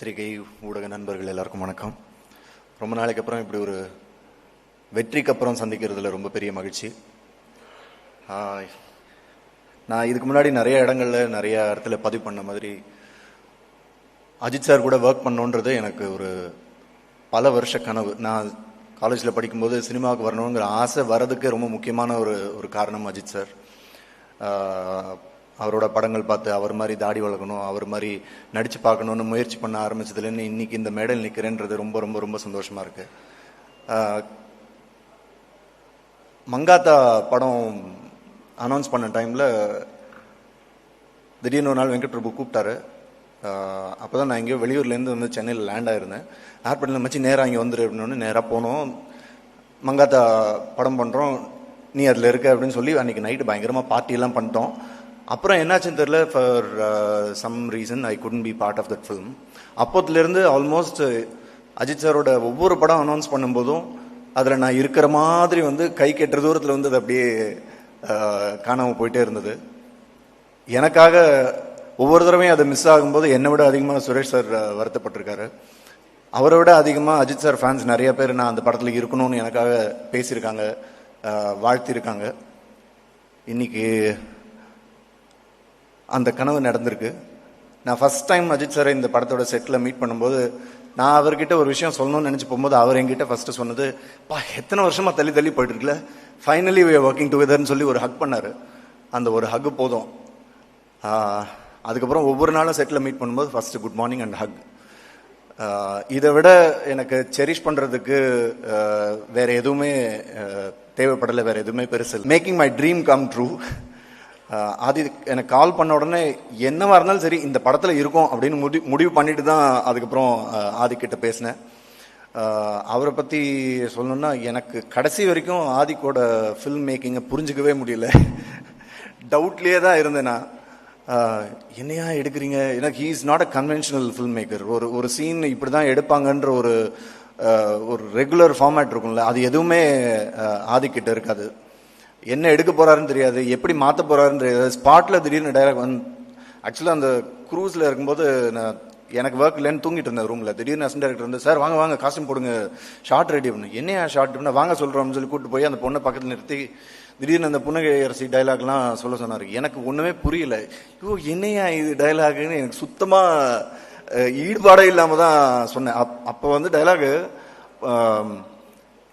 பத்திரிகை ஊடக நண்பர்கள் எல்லாருக்கும் வணக்கம். ரொம்ப நாளைக்கு அப்புறம் இப்படி ஒரு வெற்றிக்கு அப்புறம் சந்திக்கிறதுல ரொம்ப பெரிய மகிழ்ச்சி. நான் இதுக்கு முன்னாடி நிறைய இடத்துல பதிவு பண்ண மாதிரி அஜித் சார் கூட ஒர்க் பண்ணணுன்றது எனக்கு ஒரு பல வருஷ கனவு. நான் காலேஜில் படிக்கும்போது சினிமாவுக்கு வரணுங்கிற ஆசை வரதுக்கு ரொம்ப முக்கியமான ஒரு காரணம் அஜித் சார். அவரோட படங்கள் பார்த்து அவர் மாதிரி தாடி வளர்க்கணும், அவர் மாதிரி நடித்து பார்க்கணுன்னு முயற்சி பண்ண ஆரம்பிச்சதுலேருந்து இன்னைக்கு இந்த மேடையில் நிற்கிறேன்றது ரொம்ப ரொம்ப ரொம்ப சந்தோஷமாக இருக்கு. மங்காத்தா படம் அனௌன்ஸ் பண்ண டைமில் திடீர்னு ஒரு நாள் வெங்கட் பிரபு கூப்பிட்டாரு. அப்போ தான் நான் எங்கேயோ வெளியூர்லேருந்து வந்து சென்னையில் லேண்ட் ஆயிருந்தேன். ஏர்போர்ட்டில் மச்சி நேராக இங்கே வந்துரு அப்படின்னு நேராக போனோம். மங்காத்தா படம் பண்ணுறோம், நீ அதில் இருக்க அப்படின்னு சொல்லி அன்றைக்கி நைட்டு பயங்கரமாக பார்ட்டியெல்லாம் பண்ணிட்டோம். அப்புறம் என்னாச்சுன்னு தெரியல, for some reason I couldn't be part of that film. அப்போத்துலேருந்து ஆல்மோஸ்ட் அஜித் சாரோட ஒவ்வொரு படம் அனௌன்ஸ் பண்ணும்போதும் அதில் நான் இருக்கிற மாதிரி வந்து கை கெட்டுற தூரத்தில் வந்து அது அப்படியே காணாமல் போயிட்டே இருந்தது. எனக்காக ஒவ்வொரு தடவையும் அதை மிஸ் ஆகும்போது என்னை விட அதிகமாக சுரேஷ் சார் வருத்தப்பட்டிருக்காரு. அவரை விட அதிகமாக அஜித் சார் ஃபேன்ஸ் நிறைய பேர் நான் அந்த படத்தில் இருக்கணும்னு எனக்காக பேசியிருக்காங்க, வாழ்த்திருக்காங்க. இன்னைக்கு அந்த கனவு நடந்திருக்கு. நான் ஃபர்ஸ்ட் டைம் அஜித் சாரை இந்த படத்தோட செட்டில் மீட் பண்ணும்போது நான் அவர்கிட்ட ஒரு விஷயம் சொல்லணும்னு நினச்சி போகும்போது அவர் என்கிட்ட ஃபர்ஸ்ட் சொன்னது, எத்தனை வருஷமா தள்ளி தள்ளி போயிட்டு இருக்குல்ல, ஃபைனலி வி ஆர் ஒர்க்கிங் டுகெதர்னு சொல்லி ஒரு ஹக் பண்ணாரு. அந்த ஒரு ஹக் போதும். அதுக்கப்புறம் ஒவ்வொரு நாளும் செட்டில் மீட் பண்ணும்போது first good morning and Haq. இதை விட எனக்கு செரிஷ் பண்ணுறதுக்கு வேற எதுவுமே தேவைப்படலை, வேற எதுவுமே பெருசு. Making my dream come true. Aadhi எனக்கு கால் பண்ண உடனே என்னவா இருந்தாலும் சரி இந்த படத்தில் இருக்கும் அப்படின்னு முடிவு பண்ணிட்டு தான் அதுக்கப்புறம் ஆதிக்கிட்ட பேசினேன். அவரை பற்றி சொல்லணும்னா எனக்கு கடைசி வரைக்கும் ஆதிக்கோட ஃபில்ம் மேக்கிங்கை புரிஞ்சுக்கவே முடியல. டவுட்லேயே தான் இருந்தேன் நான். என்னையா எடுக்கிறீங்க, எனக்கு he is not a conventional film maker. ஒரு சீன் இப்படி தான் எடுப்பாங்கன்ற ஒரு ரெகுலர் ஃபார்மேட் இருக்கும்ல, அது எதுவுமே ஆதிக்கிட்ட இருக்காது. என்ன எடுக்க போறாருன்னு தெரியாது, எப்படி மாற்ற போறாருன்னு தெரியாது. ஸ்பாட்ல திடீர்னு டைலாக் வந்து ஆக்சுவலாக அந்த க்ரூஸில் இருக்கும்போது நான் எனக்கு ஒர்க் இல்லைன்னு தூங்கிட்டு இருந்தேன் ரூமில். திடீர்னு அசிஸ்டன்ட் டைரக்டர் வந்து, சார் வாங்க வாங்க காஸ்டியூம் போடுங்க, ஷார்ட் ரெடி பண்ணு. என்னையா ஷார்ட் பண்ண, வாங்க சொல்கிறோம்னு சொல்லி கூப்பிட்டு போய் அந்த பொண்ணை பக்கத்தில் நிறுத்தி திடீர்னு அந்த புன்னகையரசி டைலாக்லாம் சொல்ல சொன்னார். எனக்கு ஒன்றுமே புரியல. ஐயோ என்னையா இது டைலாக்னு எனக்கு சுத்தமாக ஈடுபாடே இல்லாமல் தான் சொன்னேன். அப்போ வந்து டைலாகு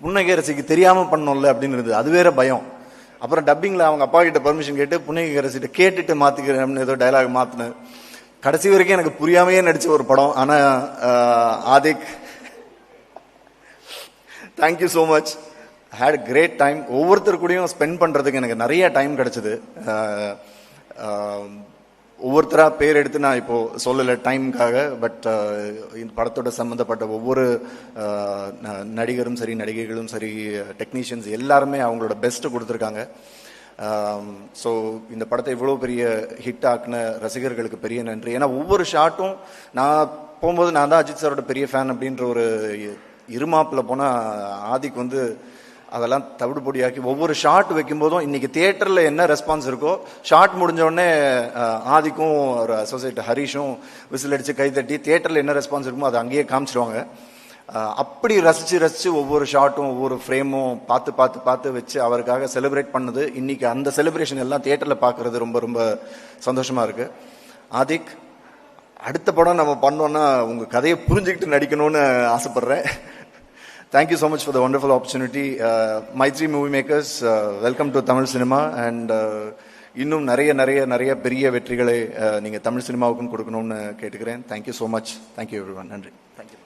புன்னகையரசிக்கு தெரியாமல் பண்ணோம்ல அப்படின்னு இருந்தது, அது வேற பயம். அப்புறம் டப்பிங்கில் அவங்க அப்பா கிட்ட பர்மிஷன் கேட்டு புன்னகையரசிட்ட கேட்டுட்டு மாற்றிக்கிறேன் ஏதோ டைலாக் மாற்றினேன். கடைசி வரைக்கும் எனக்கு புரியாமையே நடிச்ச ஒரு படம். ஆனால் Adhik, thank you so much. Had great time. ஒவ்வொருத்தர் கூடயும் ஸ்பெண்ட் பண்ணுறதுக்கு எனக்கு நிறைய டைம் கிடைச்சது. ஒவ்வொருத்தராக பேர் எடுத்து நான் இப்போ சொல்லலை டைமுக்காக. பட் இந்த படத்தோட சம்மந்தப்பட்ட ஒவ்வொரு நடிகரும் சரி, நடிகைகளும் சரி, டெக்னீஷியன்ஸ் எல்லாருமே அவங்களோட பெஸ்ட்டு கொடுத்துருக்காங்க. ஸோ இந்த படத்தை இவ்வளோ பெரிய ஹிட் ஆக்குன ரசிகர்களுக்கு பெரிய நன்றி. ஏன்னா ஒவ்வொரு ஷாட்டும் நான் போகும்போது நான் தான் அஜித் சாரோட பெரிய ஃபேன் அப்படின்ற ஒரு இருமாப்பில் போனால் ஆதிக்கு வந்து அதெல்லாம் தவிடுபொடியாக்கி ஒவ்வொரு ஷாட் வைக்கும்போதும் இன்னைக்கு தியேட்டரில் என்ன ரெஸ்பான்ஸ் இருக்கோ, ஷாட் முடிஞ்ச உடனே ஆதிக்கும் ஒரு அசோசியேட் ஹரிஷும் விசில் அடித்து கைத்தட்டி தியேட்டரில் என்ன ரெஸ்பான்ஸ் இருக்குமோ அதை அங்கேயே காமிச்சிருவாங்க. அப்படி ரசித்து ஒவ்வொரு ஷாட்டும் ஒவ்வொரு ஃப்ரேமும் பார்த்து வச்சு அவருக்காக செலிப்ரேட் பண்ணது. இன்னைக்கு அந்த செலிப்ரேஷன் எல்லாம் தியேட்டரில் பார்க்கறது ரொம்ப ரொம்ப சந்தோஷமா இருக்கு. ஆதிக், அடுத்த படம் நம்ம பண்ணோன்னா உங்கள் கதையை புரிஞ்சுக்கிட்டு நடிக்கணும்னு ஆசைப்படுறேன். Thank you so much for the wonderful opportunity. Maitri Movie Makers, welcome to Tamil cinema. And இன்னும் நிறைய பெரிய வெற்றிகளை நீங்கள் தமிழ் சினிமாவுக்கும் கொடுக்கணும்னு கேட்டுக்கிறேன். Thank you so much. Thank you everyone. நன்றி. Thank you.